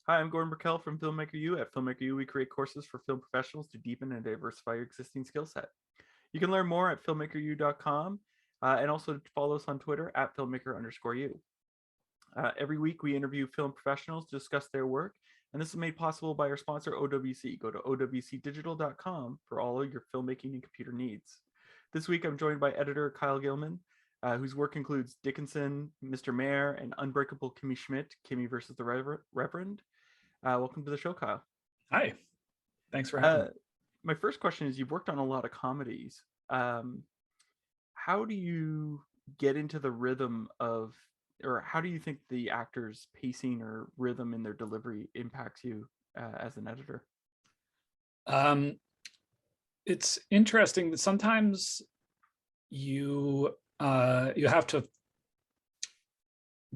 Hi, I'm Gordon Burkell from Filmmaker U. At Filmmaker U, we create courses for film professionals to deepen and diversify your existing skill set. You can learn more at filmmakeru.com and also follow us on Twitter at filmmaker_u. Every week, we interview film professionals to discuss their work, and this is made possible by our sponsor, OWC. Go to owcdigital.com for all of your filmmaking and computer needs. This week, I'm joined by editor Kyle Gilman, whose work includes Dickinson, Mr. Mayor, and Unbreakable Kimmy Schmidt, Kimmy versus the Reverend. Welcome to the show, Kyle. Hi, thanks for having Uh, me. my first question is, you've worked on a lot of comedies. How do you get into the rhythm of, or how do you think the actors' pacing or rhythm in their delivery impacts you as an editor? Um, it's interesting that sometimes you have to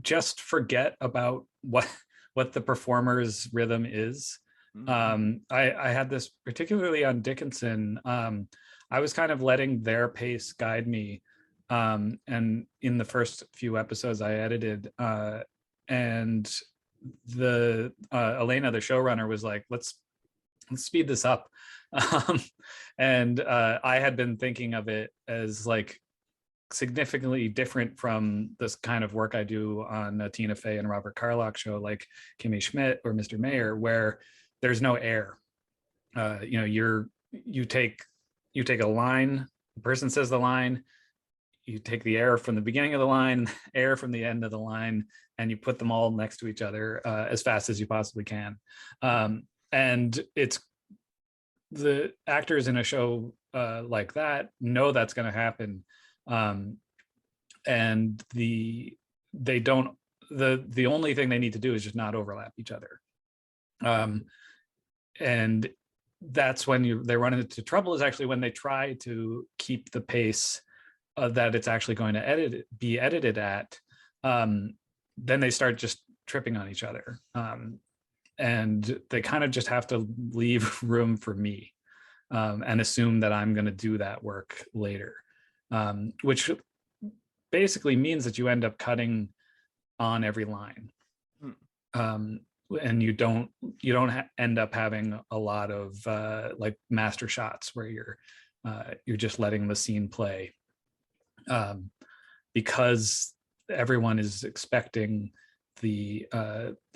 just forget about what the performer's rhythm is. Mm-hmm. I had this particularly on Dickinson. I was kind of letting their pace guide me. And in the first few episodes I edited, and the Elena, the showrunner, was like, let's speed this up. Um, and I had been thinking of it as like significantly different from this kind of work I do on a Tina Fey and Robert Carlock show, like Kimmy Schmidt or Mr. Mayor, where there's no air. You take a line, the person says the line, you take the air from the beginning of the line, air from the end of the line, and you put them all next to each other as fast as you possibly can. And it's the actors in a show like that know that's going to happen, and they don't. The only thing they need to do is just not overlap each other, and that's when they run into trouble. Is actually when they try to keep the pace that it's actually going to be edited at. Then they start just tripping on each other. And they kind of just have to leave room for me, and assume that I'm going to do that work later, which basically means that you end up cutting on every line, and you don't end up having a lot of like master shots where you're just letting the scene play, because everyone is expecting the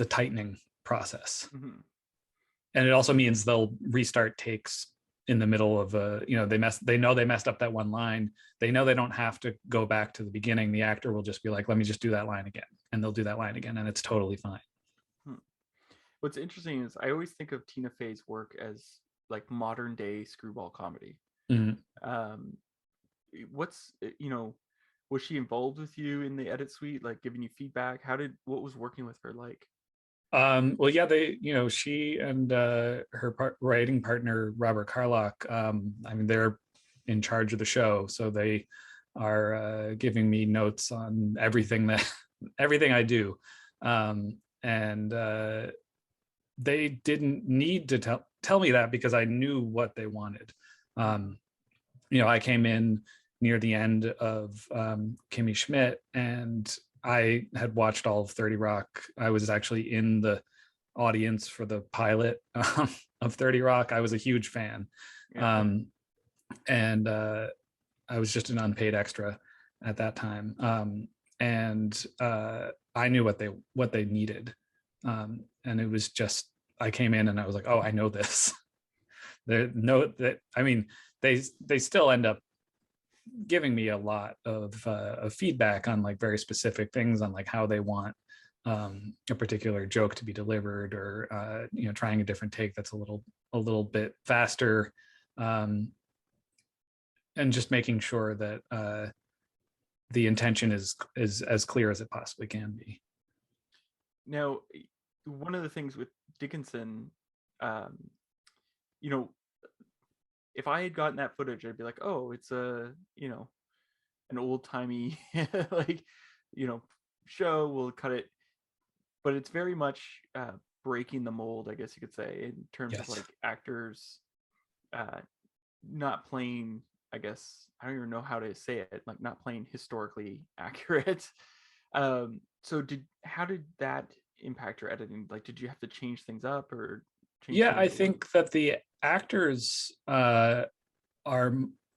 tightening process. Mm-hmm. And it also means they'll restart takes in the middle of they know they messed up that one line. They know they don't have to go back to the beginning. The actor will just be like, let me just do that line again, and they'll do that line again, and it's totally fine. What's interesting is I always think of Tina Fey's work as like modern day screwball comedy. Mm-hmm. What's was she involved with you in the edit suite, like giving you feedback? What was working with her like? Well, yeah, she and her writing partner Robert Carlock, I mean, they're in charge of the show, so they are giving me notes on everything everything I do, and they didn't need to tell me that because I knew what they wanted. I came in near the end of Kimmy Schmidt, and I had watched all of 30 Rock. I was actually in the audience for the pilot of 30 Rock. I was a huge fan. Yeah. And I was just an unpaid extra at that time. And I knew what they needed. And it was just, I came in and I was like, oh, I know this. They still end up giving me a lot of feedback on like very specific things on like how they want a particular joke to be delivered, or trying a different take that's a little bit faster, and just making sure that the intention is as clear as it possibly can be. Now, one of the things with Dickinson, you know, if I had gotten that footage, I'd be like, oh, it's an old timey like, show. We'll cut it, but it's very much breaking the mold, I guess you could say, in terms of Yes. like actors not playing. I guess I don't even know how to say it. Like not playing historically accurate. So how did that impact your editing? Like, did you have to change things up or change Yeah, things? I think that the actors are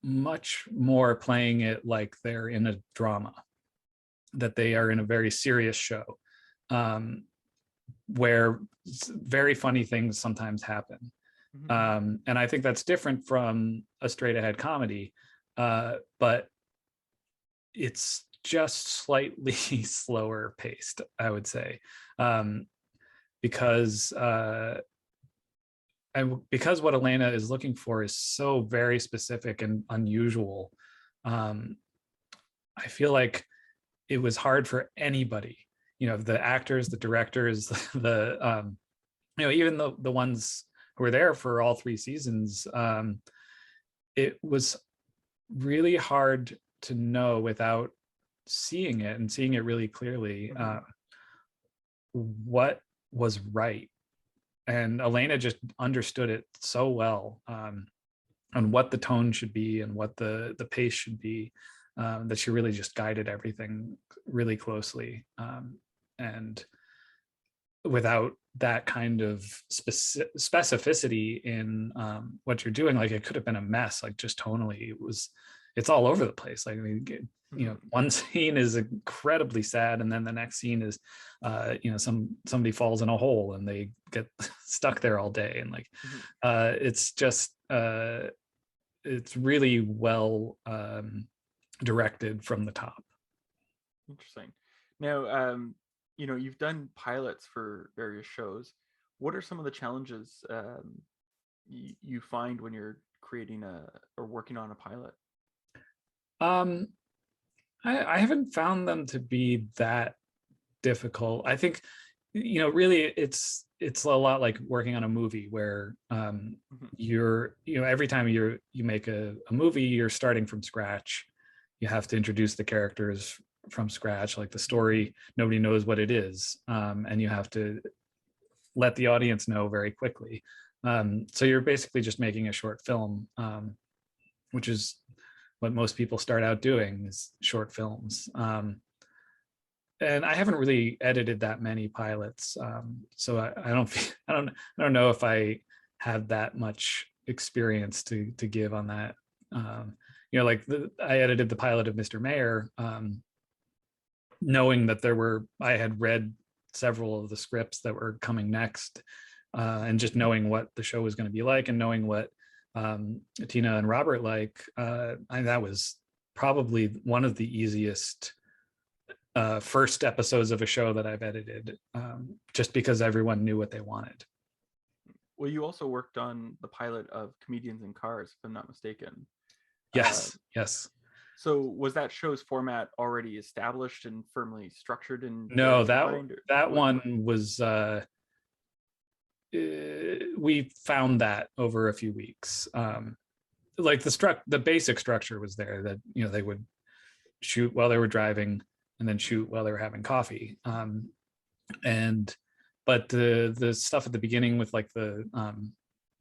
much more playing it like they're in a drama, that they are in a very serious show, where very funny things sometimes happen. And I think that's different from a straight ahead comedy, but it's just slightly slower paced, I would say, because what Elena is looking for is so very specific and unusual. I feel like it was hard for anybody, the actors, the directors, the even the ones who were there for all 3 seasons. It was really hard to know without seeing it and seeing it really clearly, what was right. And Elena just understood it so well, on what the tone should be and what the pace should be, that she really just guided everything really closely. And without that kind of specificity in what you're doing, like it could have been a mess, like just tonally it's all over the place. Like, I mean, one scene is incredibly sad, and then the next scene is somebody falls in a hole and they get stuck there all day, and like it's just it's really well directed from the top. Interesting. Now, you've done pilots for various shows. What are some of the challenges you find when you're creating or working on a pilot? I haven't found them to be that difficult. I think, really it's a lot like working on a movie where you're, every time you make a movie, you're starting from scratch. You have to introduce the characters from scratch, like the story, nobody knows what it is. And you have to let the audience know very quickly. So you're basically just making a short film, which is what most people start out doing, is short films. And I haven't really edited that many pilots, so I don't know if I have that much experience to give on that. Like I edited the pilot of Mr. Mayor, knowing that I had read several of the scripts that were coming next, and just knowing what the show was going to be like, and knowing what Tina and Robert like. That was probably one of the easiest first episodes of a show that I've edited, just because everyone knew what they wanted. Well, you also worked on the pilot of Comedians in Cars, if I'm not mistaken. Yes. So was that show's format already established and firmly structured in No, that one was we found that over a few weeks. Like the basic structure was there, that they would shoot while they were driving and then shoot while they were having coffee. But the stuff at the beginning with like the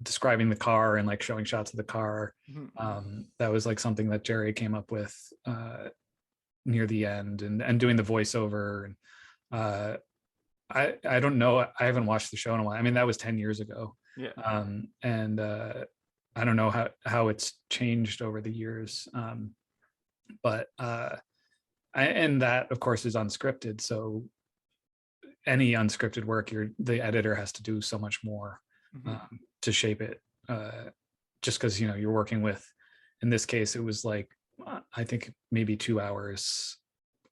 describing the car and like showing shots of the car, that was like something that Jerry came up with near the end, and doing the voiceover. And I don't know, I haven't watched the show in a while. I mean, that was 10 years ago. And I don't know how it's changed over the years. But and that of course is unscripted, so any unscripted work, the editor has to do so much more to shape it, just because you're working with, in this case it was like I think maybe 2 hours,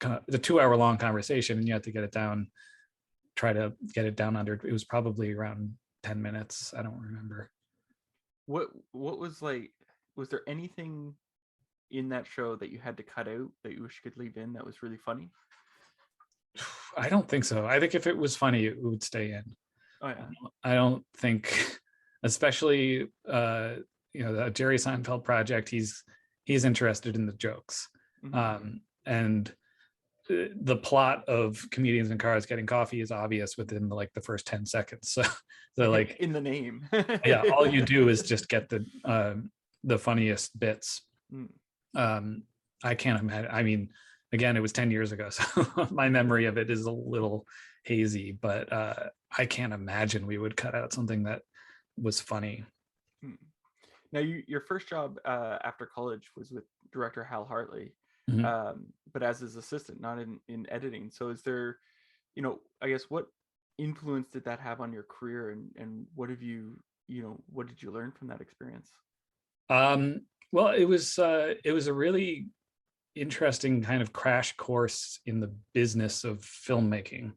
the 2-hour long conversation, and you have to try to get it down under, it was probably around 10 minutes. I don't remember. What was like, was there anything in that show that you had to cut out that you wish you could leave in that was really funny? I don't think so. I think if it was funny, it would stay in. Oh yeah. I don't think, especially the Jerry Seinfeld project, he's interested in the jokes. And the plot of Comedians in Cars getting coffee is obvious within like the first 10 seconds. So like in the name. Yeah, all you do is just get the funniest bits. I can't imagine. I mean, again, it was 10 years ago, so my memory of it is a little hazy, but I can't imagine we would cut out something that was funny. Now, your first job after college was with director Hal Hartley, Mhm. but as his assistant, not in editing. So is there, I guess, what influence did that have on your career, and what have what did you learn from that experience? Well, it was a really interesting kind of crash course in the business of filmmaking.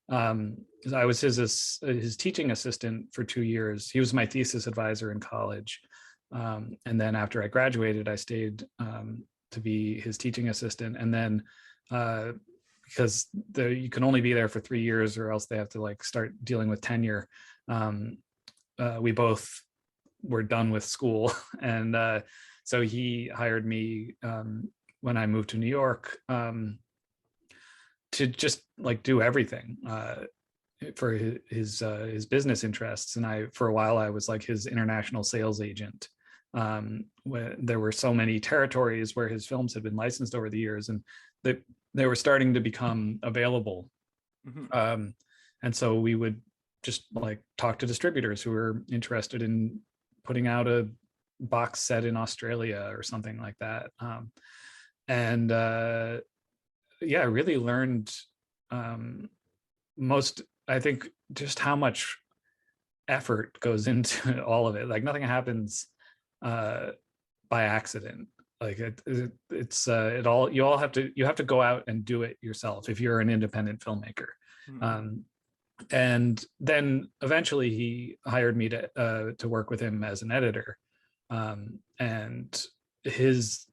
I was his teaching assistant for 2 years. He was my thesis advisor in college, and then after I graduated, I stayed to be his teaching assistant. And then because you can only be there for 3 years, or else they have to like start dealing with tenure. We both were done with school, and so he hired me when I moved to New York to just like do everything for his business interests. And for a while, I was like his international sales agent. When there were so many territories where his films had been licensed over the years, and they were starting to become available. Mm-hmm. And so we would just like talk to distributors who were interested in putting out a box set in Australia or something like that. And yeah, I really learned I think, just how much effort goes into all of it. Like nothing happens by accident. Like you have to go out and do it yourself if you're an independent filmmaker. Mm-hmm. And then eventually he hired me to work with him as an editor. And his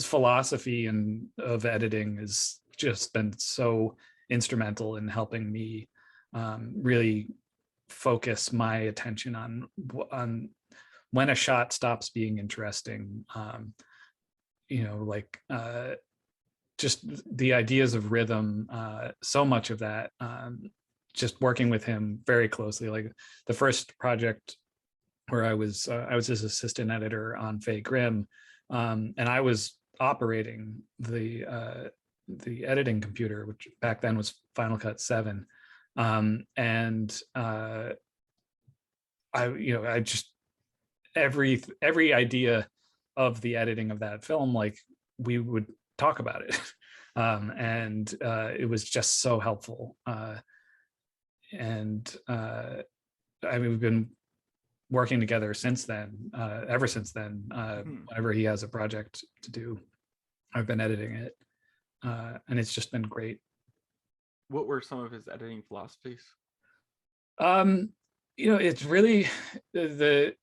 philosophy of editing has just been so instrumental in helping me really focus my attention on when a shot stops being interesting. Like just the ideas of rhythm, so much of that, just working with him very closely. Like the first project where I was his assistant editor on Fay Grimm, and I was operating the editing computer, which back then was Final Cut 7, and I just every idea of the editing of that film, like we would talk about it. And it was just so helpful. And we've been working together since then, ever since then. Whenever he has a project to do, I've been editing it. And it's just been great. What were some of his editing philosophies? It's really the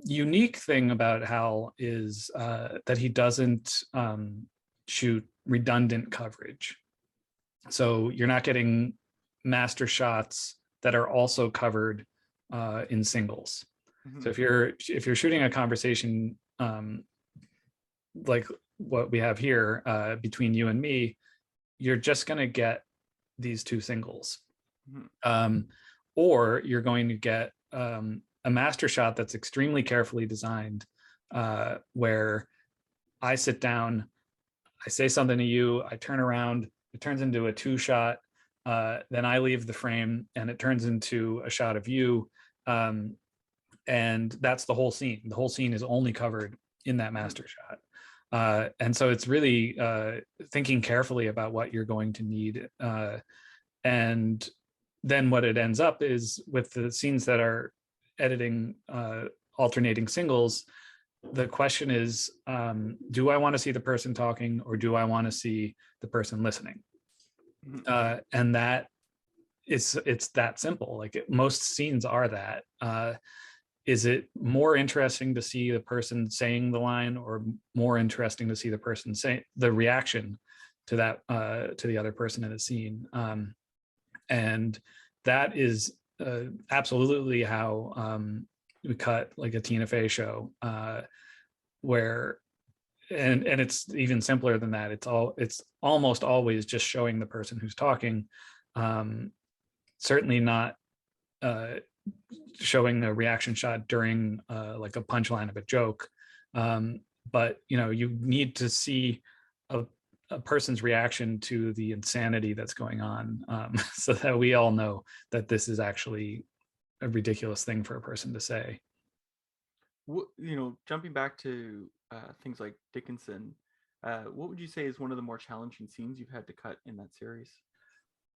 unique thing about Hal is that he doesn't shoot redundant coverage. So you're not getting master shots that are also covered in singles. Mm-hmm. So if you're shooting a conversation like what we have here between you and me, you're just going to get these two singles. Mm-hmm. Or you're going to get a master shot that's extremely carefully designed, where I sit down, I say something to you, I turn around, it turns into a 2-shot, then I leave the frame and it turns into a shot of you. And that's the whole scene. The whole scene is only covered in that master shot. And so it's really thinking carefully about what you're going to need. And then what it ends up is, with the scenes that are editing alternating singles, the question is, do I want to see the person talking, or do I want to see the person listening? And that it's that simple. Like most scenes are that. Is it more interesting to see the person saying the line, or more interesting to see the person say the reaction to that to the other person in the scene? And that is absolutely how we cut like a Tina Fey show, where and it's even simpler than that. It's almost always just showing the person who's talking, certainly not showing a reaction shot during like a punchline of a joke, but you need to see a person's reaction to the insanity that's going on, so that we all know that this is actually a ridiculous thing for a person to say. Jumping back to things like Dickinson, what would you say is one of the more challenging scenes you've had to cut in that series?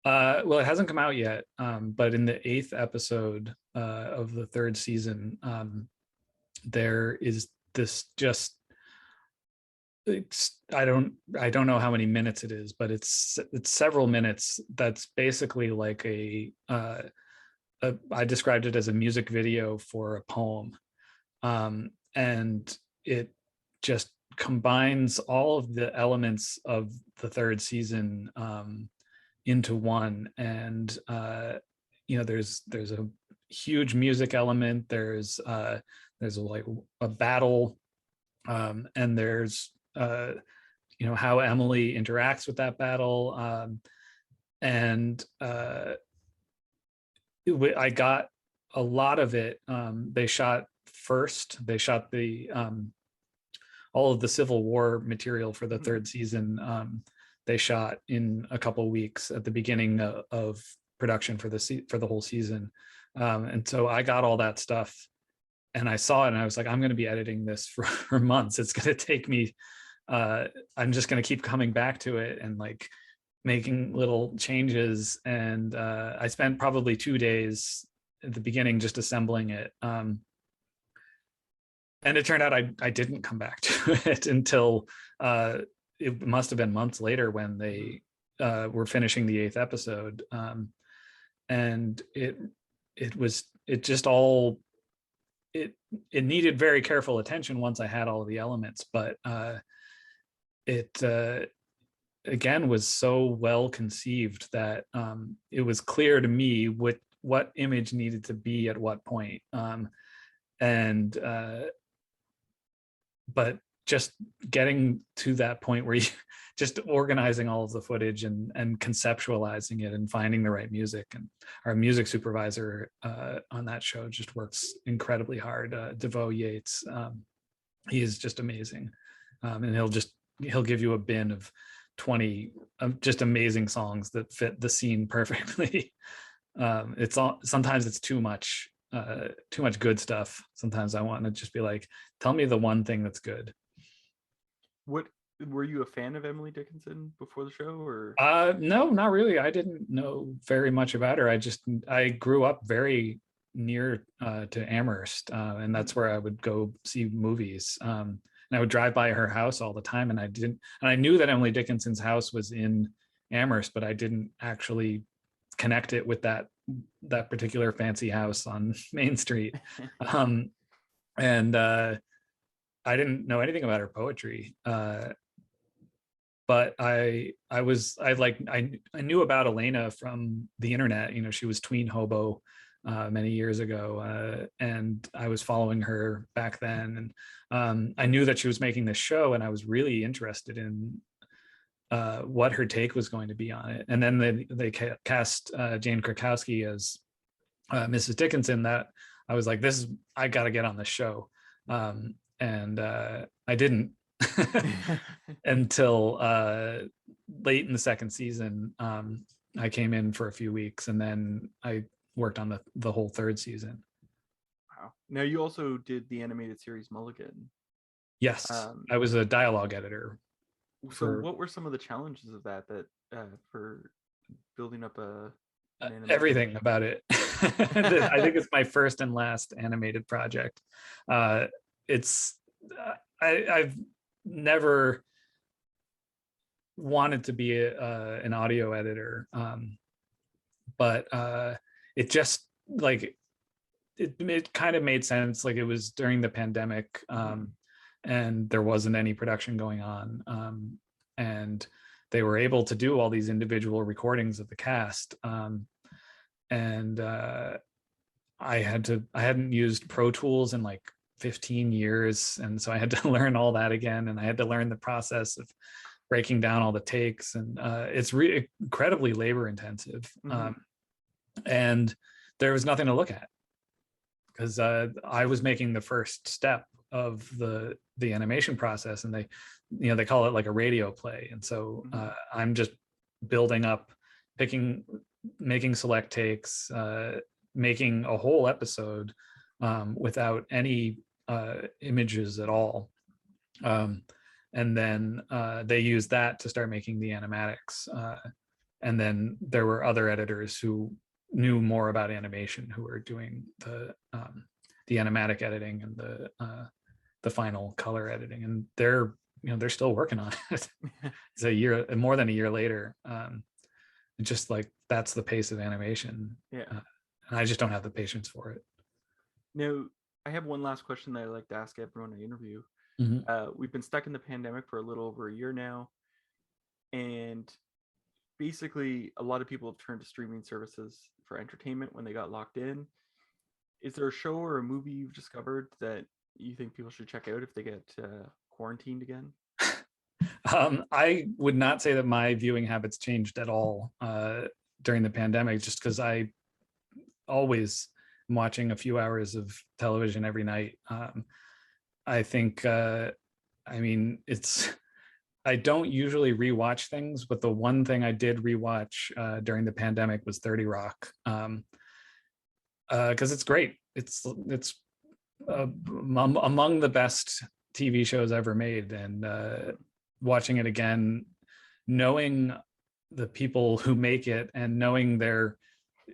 Well, it hasn't come out yet, but in the 8th episode of the 3rd season, there is this just, I don't know how many minutes it is, but it's several minutes. That's basically like I described it as a music video for a poem, and it just combines all of the elements of the 3rd season into one. And there's a huge music element, there's like a battle, and there's how Emily interacts with that battle, and I got a lot of it. They shot the all of the Civil War material for the 3rd season. They shot in a couple of weeks at the beginning of production for the whole season, and so I got all that stuff, and I saw it, and I was like, I'm going to be editing this for months. It's going to take me. I'm just going to keep coming back to it and like making little changes, and I spent probably 2 days at the beginning just assembling it. And it turned out I didn't come back to it until it must have been months later when they were finishing the 8th episode, and it needed very careful attention once I had all of the elements, but it again was so well conceived that it was clear to me what image needed to be at what point, and but just getting to that point where you just organizing all of the footage and conceptualizing it and finding the right music. And our music supervisor on that show just works incredibly hard, DeVoe Yates. He is just amazing, and he'll give you a bin of 20 just amazing songs that fit the scene perfectly. Sometimes it's too much good stuff. Sometimes I want to just be like, tell me the one thing that's good. What were you a fan of Emily Dickinson before the show, or? No, not really. I didn't know very much about her. I grew up very near to Amherst, and that's where I would go see movies. And I would drive by her house all the time, and I knew that Emily Dickinson's house was in Amherst, but I didn't actually connect it with that particular fancy house on Main Street. And I didn't know anything about her poetry, but I knew about Elena from the internet. She was Tween Hobo many years ago, and I was following her back then, and I knew that she was making this show, and I was really interested in what her take was going to be on it. And then they cast Jane Krakowski as Mrs. Dickinson. That I was like, I got to get on this show, and I didn't until late in the 2nd season. I came in for a few weeks, and then I worked on the whole 3rd season. Wow. Now you also did the animated series Mulligan. Yes, I was a dialogue editor. So what were some of the challenges of that for building up everything about it? I think it's my first and last animated project. I've never wanted to be an audio editor, but it just like it kind of made sense. Like, it was during the pandemic, and there wasn't any production going on, and they were able to do all these individual recordings of the cast, and I hadn't used Pro Tools in like 15 years, and so I had to learn all that again, and I had to learn the process of breaking down all the takes, and it's incredibly labor intensive. And there was nothing to look at, because I was making the first step of the animation process, and they call it like a radio play. And so I'm just building up, making select takes, making a whole episode without any images at all. And then they used that to start making the animatics. And then there were other editors who knew more about animation who were doing the animatic editing and the final color editing. And they're still working on it. It's more than a year later. It's just like, that's the pace of animation. Yeah. And I just don't have the patience for it. Now, I have one last question that I like to ask everyone I interview. We've been stuck in the pandemic for a little over a year now. And basically, a lot of people have turned to streaming services for entertainment when they got locked in. Is there a show or a movie you've discovered that you think people should check out if they get quarantined again? I would not say that my viewing habits changed at all during the pandemic, just because I always am watching a few hours of television every night. I think, I don't usually rewatch things, but the one thing I did rewatch during the pandemic was 30 Rock, because it's great. It's among the best TV shows ever made, and watching it again, knowing the people who make it and knowing their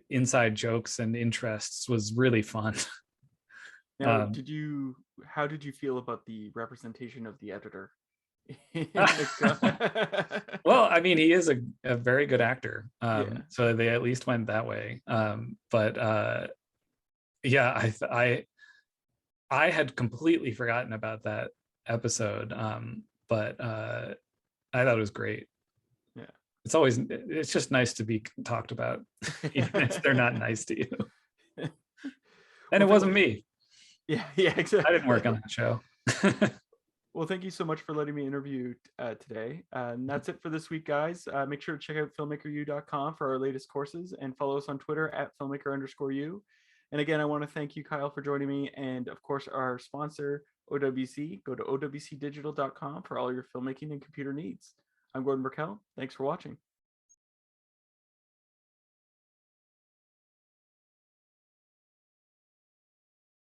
inside jokes and interests was really fun. Now, how did you feel about the representation of the editor? Well, I mean, he is a very good actor, so they at least went that way. But yeah, I had completely forgotten about that episode, but I thought it was great. Yeah, it's just nice to be talked about, even if they're not nice to you. And it wasn't me. Yeah, exactly. I didn't work on that show. Well, thank you so much for letting me interview today. And that's it for this week, guys. Make sure to check out filmmakeru.com for our latest courses and follow us on Twitter at filmmaker_u. And again, I want to thank you, Kyle, for joining me. And of course, our sponsor, OWC. Go to owcdigital.com for all your filmmaking and computer needs. I'm Gordon Burkell. Thanks for watching.